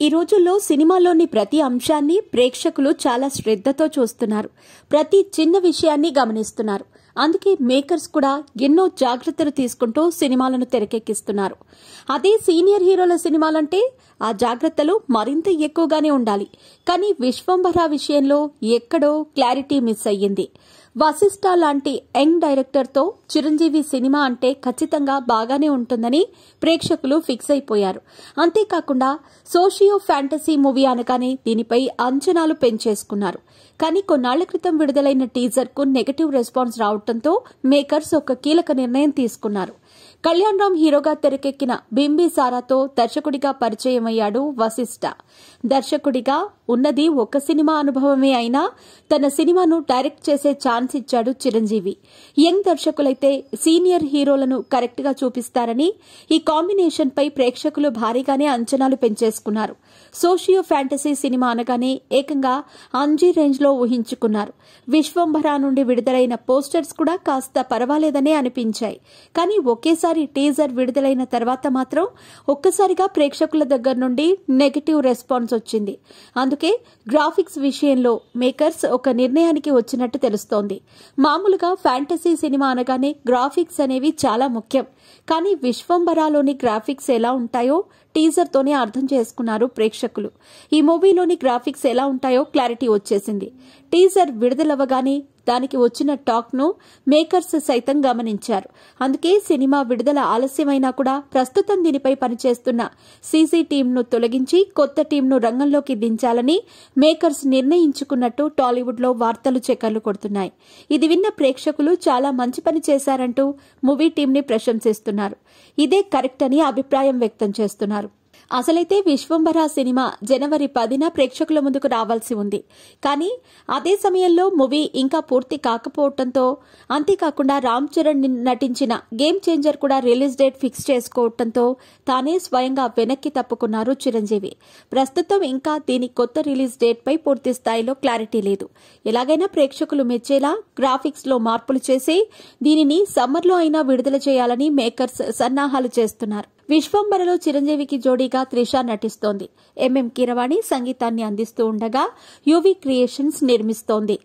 ఈ రోజుల్లో సినిమాలోని ప్రతి అంశాన్ని ప్రేక్షకులు చాలా శ్రద్ధతో చూస్తున్నారు. ప్రతి చిన్న విషయాన్ని గమనిస్తున్నారు. అందుకే మేకర్స్ కూడా ఎన్నో జాగ్రత్తలు తీసుకుంటూ సినిమాలను తెరకెక్కిస్తున్నారు. అదే సీనియర్ హీరోల సినిమాలంటే ఆ జాగ్రత్తలు మరింత ఎక్కువగానే ఉండాలి. కానీ విశ్వంభర విషయంలో ఎక్కడో క్లారిటీ మిస్ అయ్యింది. వశిష్ఠ లాంటి యంగ్ డైరెక్టర్తో చిరంజీవి సినిమా అంటే ఖచ్చితంగా బాగానే ఉంటుందని ప్రేక్షకులు ఫిక్స్ అయిపోయారు. అంతేకాకుండా సోషియో ఫ్యాంటసీ మూవీ అనగానే దీనిపై అంచనాలు పెంచేసుకున్నారు. కానీ కొన్నాళ్ల క్రితం విడుదలైన టీజర్ కు నెగటివ్ రెస్పాన్స్ రావడంతో మేకర్స్ ఒక కీలక నిర్ణయం తీసుకున్నారు. కళ్యాణ్ రామ్ హీరోగా తెరకెక్కిన బింబిసారాతో దర్శకుడిగా పరిచయమయ్యాడు వశిష్ఠ. దర్శకుడిగా ఉన్నది ఒక సినిమా అనుభవమే అయినా తన సినిమాను డైరెక్ట్ చేసే ఛాన్స్ ఇచ్చాడు చిరంజీవి. యంగ్ దర్శకులైతే సీనియర్ హీరోలను కరెక్ట్ గా చూపిస్తారని ఈ కాంబినేషన్ పై ప్రేక్షకులు భారీగానే అంచనాలు పెంచేసుకున్నారు. సోషియో ఫ్యాంటసీ సినిమా అనగానే ఏకంగా అంజీ రేంజ్ లో ఊహించుకున్నారు. విశ్వంభర నుండి విడుదలైన పోస్టర్స్ కూడా కాస్త పర్వాలేదనే అనిపించాయి. కానీ ఒకేసారి టీజర్ విడుదలైన తర్వాత మాత్రం ఒక్కసారిగా ప్రేక్షకుల దగ్గర నుండి నెగటివ్ రెస్పాన్స్ వచ్చింది. అందుకే గ్రాఫిక్స్ విషయంలో మేకర్స్ ఒక నిర్ణయానికి వచ్చినట్టు తెలుస్తోంది. మామూలుగా ఫ్యాంటసీ సినిమా అనగానే గ్రాఫిక్స్ అనేవి చాలా ముఖ్యం. కానీ విశ్వంభరలోని గ్రాఫిక్స్ ఎలా ఉంటాయో టీజర్ తోనే అర్థం చేసుకున్నారు ప్రేక్షకులు. ఈ మూవీలోని గ్రాఫిక్స్ ఎలా ఉంటాయో క్లారిటీ వచ్చేసింది. టీజర్ విడుదలవ్వగానే దానికి వచ్చిన టాక్ ను మేకర్స్ సైతం గమనించారు. అందుకే సినిమా విడుదల ఆలస్యమైనా కూడా ప్రస్తుతం దీనిపై పనిచేస్తున్న సీసీ టీంను తొలగించి కొత్త టీంను రంగంలోకి దించాలని మేకర్స్ నిర్ణయించుకున్నట్టు టాలీవుడ్ లో వార్తలు చక్కర్లు కొడుతున్నాయి. ఇది విన్న ప్రేక్షకులు చాలా మంచి పని చేశారంటూ మూవీ టీంని ప్రశంసిస్తున్నారు. ఇదే కరెక్ట్ అని అభిప్రాయం వ్యక్తం చేస్తున్నారు. అసలైతే విశ్వంభర సినిమా జనవరి 10న ప్రేక్షకుల ముందుకు రావాల్సి ఉంది. కానీ అదే సమయంలో మూవీ ఇంకా పూర్తి కాకపోవడంతో, అంతేకాకుండా రామ్ చరణ్ నటించిన గేమ్ చేంజర్ కూడా రిలీజ్ డేట్ ఫిక్స్ చేసుకోవడంతో తానే స్వయంగా వెనక్కి తప్పుకున్నారు చిరంజీవి. ప్రస్తుతం ఇంకా దీని కొత్త రిలీజ్ డేట్ పై పూర్తి స్థాయిలో క్లారిటీ లేదు. ఎలాగైనా ప్రేక్షకులు మెచ్చేలా గ్రాఫిక్స్ లో మార్పులు చేసి దీనిని సమ్మర్లో అయినా విడుదల చేయాలని మేకర్స్ సన్నాహాలు చేస్తున్నారు. విశ్వంభరలో చిరంజీవికి జోడీగా త్రిష నటిస్తోంది. ఎంఎం కీరవాణి సంగీతాన్ని అందిస్తూ ఉండగా యువి క్రియేషన్స్ నిర్మిస్తోంది.